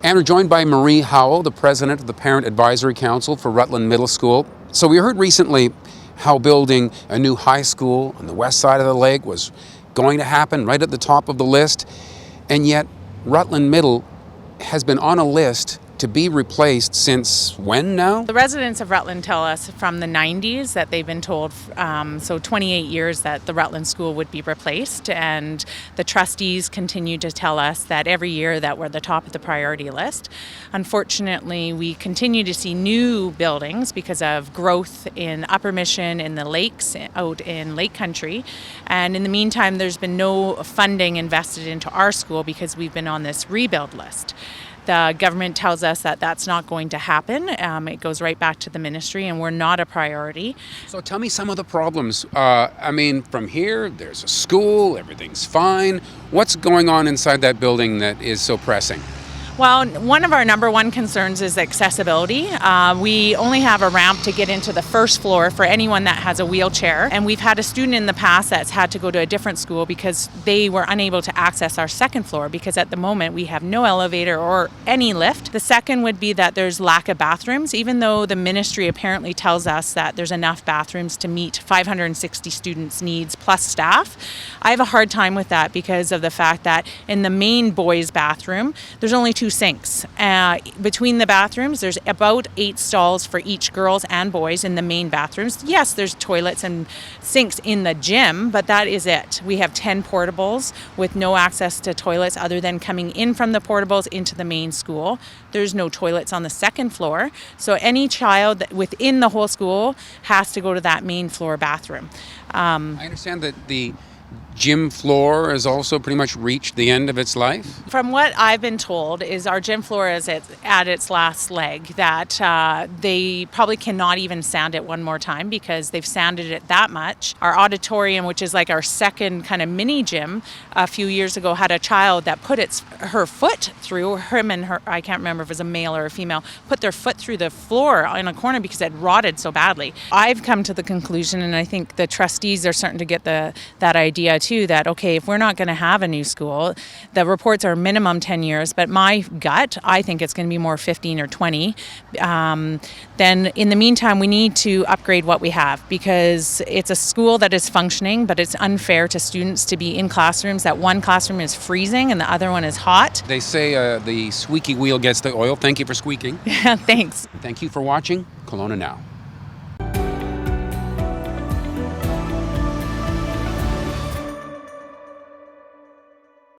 And we're joined by Marie Howell, the president of the Parent Advisory Council for Rutland Middle School. So we heard recently how building a new high school on the west side of the lake was going to happen right at the top of the list. And yet Rutland Middle has been on a list to be replaced since when now? The residents of Rutland tell us from the 90s that they've been told, so 28 years, that the Rutland School would be replaced. And the trustees continue to tell us that every year that we're the top of the priority list. Unfortunately, we continue to see new buildings because of growth in Upper Mission, in the lakes, out in Lake Country. And in the meantime, there's been no funding invested into our school because we've been on this rebuild list. The government tells us that that's not going to happen. It goes right back to the ministry, and we're not a priority. So tell me some of the problems. From here, there's a school, everything's fine. What's going on inside that building that is so pressing? Well, one of our number one concerns is accessibility. We only have a ramp to get into the first floor for anyone that has a wheelchair. And we've had a student in the past that's had to go to a different school because they were unable to access our second floor because at the moment we have no elevator or any lift. The second would be that there's lack of bathrooms, even though the ministry apparently tells us that there's enough bathrooms to meet 560 students' needs plus staff. I have a hard time with that because of the fact that in the main boys' bathroom, there's only two sinks. Between the bathrooms, there's about 8 stalls for each girls and boys in the main bathrooms. Yes, there's toilets and sinks in the gym, but that is it. We have 10 portables with no access to toilets other than coming in from the portables into the main school. There's no toilets on the second floor, so any child within the whole school has to go to that main floor bathroom. I understand that the gym floor has also pretty much reached the end of its life? From what I've been told is our gym floor is at its last leg, that they probably cannot even sand it one more time because they've sanded it that much. Our auditorium, which is like our second kind of mini gym, a few years ago had a child that put her foot through, him and her, I can't remember if it was a male or a female, put their foot through the floor in a corner because it rotted so badly. I've come to the conclusion, and I think the trustees are starting to get that idea too, that okay, if we're not going to have a new school, the reports are minimum 10 years, but my gut, I think it's going to be more 15 or 20. Then in the meantime, we need to upgrade what we have because it's a school that is functioning, but it's unfair to students to be in classrooms that one classroom is freezing and the other one is hot. They say the squeaky wheel gets the oil. Thank you for squeaking. Thanks. Thank you for watching Kelowna Now.